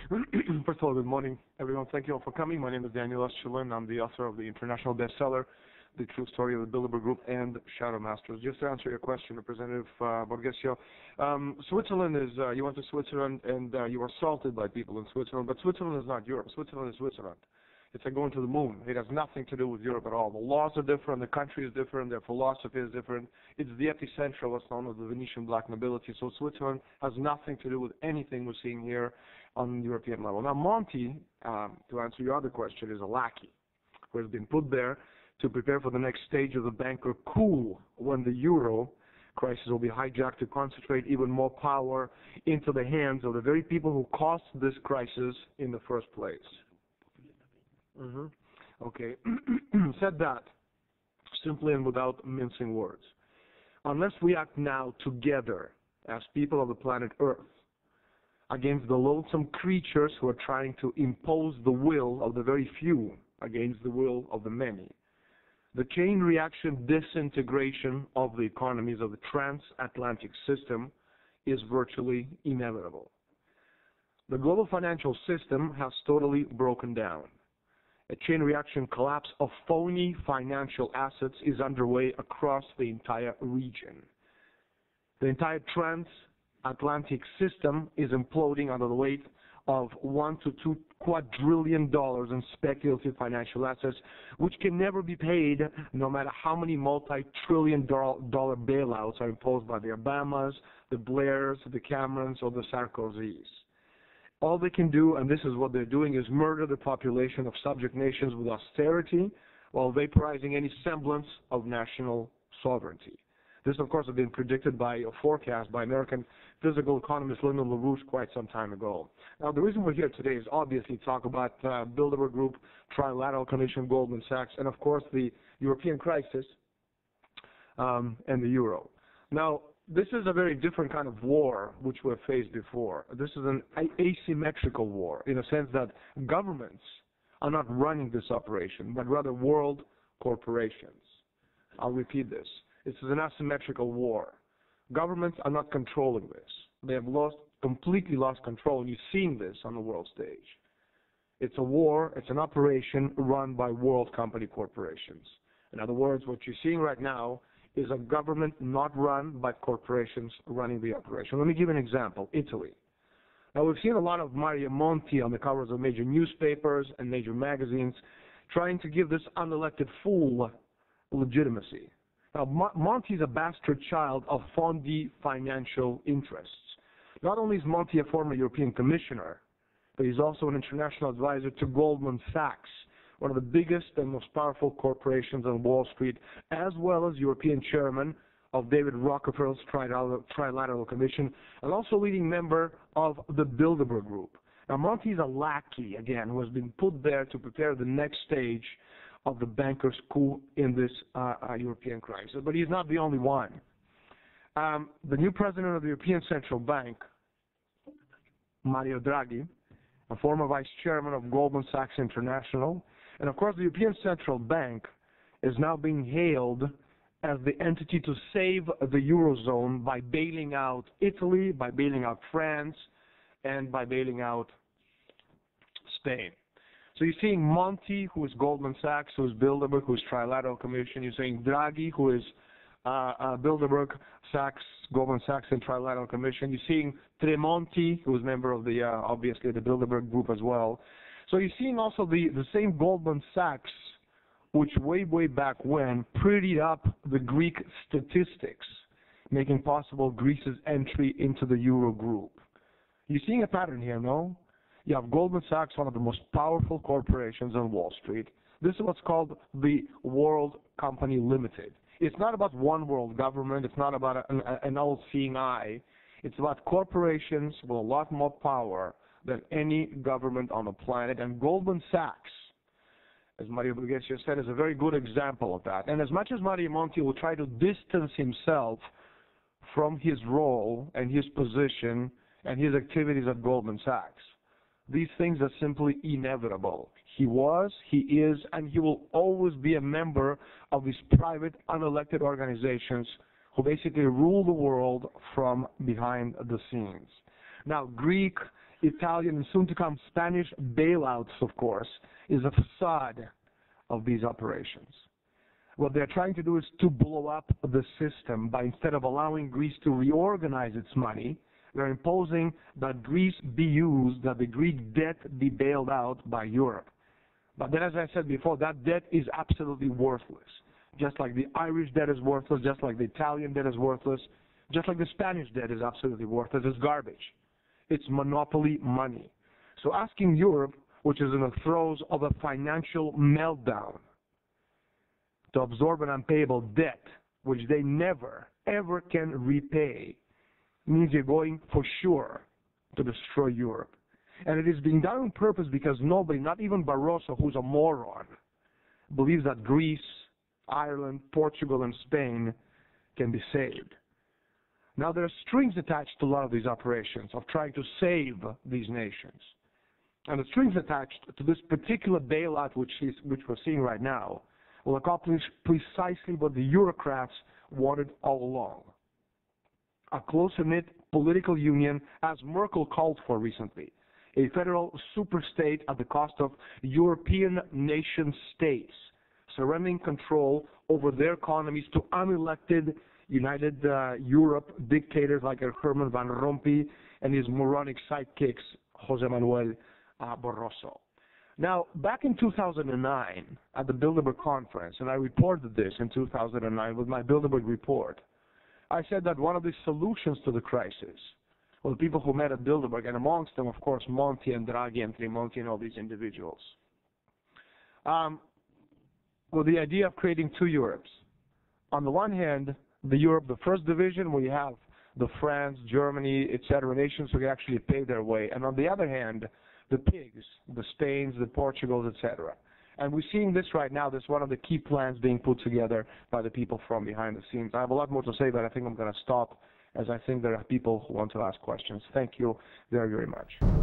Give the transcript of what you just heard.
First of all, good morning, everyone. Thank you all for coming. My name is Daniel Estulin. I'm the author of the international bestseller, The True Story of the Bilderberg Group and Shadow Masters. Just to answer your question, Representative Borghezio, Switzerland is, you went to Switzerland and you were assaulted by people in Switzerland, but Switzerland is not Europe. Switzerland is Switzerland. It's like going to the moon. It has nothing to do with Europe at all. The laws are different, the country is different, their philosophy is different. It's the epicenter of what's known as the Venetian black nobility. So Switzerland has nothing to do with anything we're seeing here on the European level. Now, Monti, to answer your other question, is a lackey who has been put there to prepare for the next stage of the banker coup when the euro crisis will be hijacked to concentrate even more power into the hands of the very people who caused this crisis in the first place. Okay. Said that simply and without mincing words. Unless we act now together as people of the planet Earth against the loathsome creatures who are trying to impose the will of the very few against the will of the many, the chain reaction disintegration of the economies of the transatlantic system is virtually inevitable. The global financial system has totally broken down. A chain reaction collapse of phony financial assets is underway across the entire region. The entire transatlantic system is imploding under the weight of $1 to $2 quadrillion in speculative financial assets, which can never be paid no matter how many multi-trillion-dollar bailouts are imposed by the Obamas, the Blairs, the Camerons, or the Sarkozys. All they can do, and this is what they're doing, is murder the population of subject nations with austerity while vaporizing any semblance of national sovereignty. This, of course, has been predicted by a forecast by American physical economist Lyndon LaRouche quite some time ago. Now, the reason we're here today is obviously to talk about Bilderberg Group, Trilateral Commission, Goldman Sachs, and, of course, the European crisis and the euro. Now, this is a very different kind of war which we've faced before. This is an asymmetrical war in a sense that governments are not running this operation, but rather world corporations. I'll repeat this. This is an asymmetrical war. Governments are not controlling this. They have completely lost control, and you're seeing this on the world stage. It's a war, it's an operation run by world company corporations. In other words, what you're seeing right now is a government not run by corporations running the operation. Let me give an example, Italy. Now, we've seen a lot of Mario Monti on the covers of major newspapers and major magazines trying to give this unelected fool legitimacy. Now, Monti is a bastard child of Fondi financial interests. Not only is Monti a former European commissioner, but he's also an international advisor to Goldman Sachs, one of the biggest and most powerful corporations on Wall Street, as well as European chairman of David Rockefeller's Trilateral Commission, and also leading member of the Bilderberg Group. Now, Monti is a lackey, again, who has been put there to prepare the next stage of the bankers' coup in this European crisis. But he's not the only one. The new president of the European Central Bank, Mario Draghi, a former vice chairman of Goldman Sachs International, and of course the European Central Bank is now being hailed as the entity to save the Eurozone by bailing out Italy, by bailing out France, and by bailing out Spain. So you're seeing Monti, who is Goldman Sachs, who is Bilderberg, who is Trilateral Commission. You're seeing Draghi, who is Bilderberg, Sachs, Goldman Sachs, and Trilateral Commission. You're seeing Tremonti, who is member of the, obviously, the Bilderberg Group as well. So you're seeing also the same Goldman Sachs, which way back when prettied up the Greek statistics, making possible Greece's entry into the Euro group. You're seeing a pattern here, no? You have Goldman Sachs, one of the most powerful corporations on Wall Street. This is what's called the World Company Limited. It's not about one world government. It's not about an all-seeing eye. It's about corporations with a lot more power than any government on the planet. And Goldman Sachs, as Mario Borghezio said, is a very good example of that. And as much as Mario Monti will try to distance himself from his role and his position and his activities at Goldman Sachs, these things are simply inevitable. He was, he is, and he will always be a member of these private, unelected organizations who basically rule the world from behind the scenes. Now, Greek Italian, and soon to come Spanish bailouts, of course, is a facade of these operations. What they're trying to do is to blow up the system by, instead of allowing Greece to reorganize its money, they're imposing that Greece be used, that the Greek debt be bailed out by Europe. But then, as I said before, that debt is absolutely worthless. Just like the Irish debt is worthless, just like the Italian debt is worthless, just like the Spanish debt is absolutely worthless. It's garbage. It's monopoly money. So asking Europe, which is in the throes of a financial meltdown, to absorb an unpayable debt, which they never, ever can repay, means you're going for sure to destroy Europe. And it is being done on purpose because nobody, not even Barroso, who's a moron, believes that Greece, Ireland, Portugal, and Spain can be saved. Now, there are strings attached to a lot of these operations of trying to save these nations. And the strings attached to this particular bailout, which we're seeing right now, will accomplish precisely what the Eurocrats wanted all along. A closer-knit political union, as Merkel called for recently, a federal superstate at the cost of European nation-states, surrendering control over their economies to unelected United Europe dictators like Herman Van Rompuy and his moronic sidekicks, José Manuel Barroso. Now, back in 2009, at the Bilderberg conference, and I reported this in 2009 with my Bilderberg report, I said that one of the solutions to the crisis, well, the people who met at Bilderberg, and amongst them, of course, Monti and Draghi and Tremonti and all these individuals, well, the idea of creating two Europes. On the one hand, the Europe, the first division, where you have the France, Germany, etc., nations who can actually pay their way, and on the other hand, the pigs, the Spains, the Portugals, etc. And we're seeing this right now. This is one of the key plans being put together by the people from behind the scenes. I have a lot more to say, but I think I'm going to stop, as I think there are people who want to ask questions. Thank you very, very much.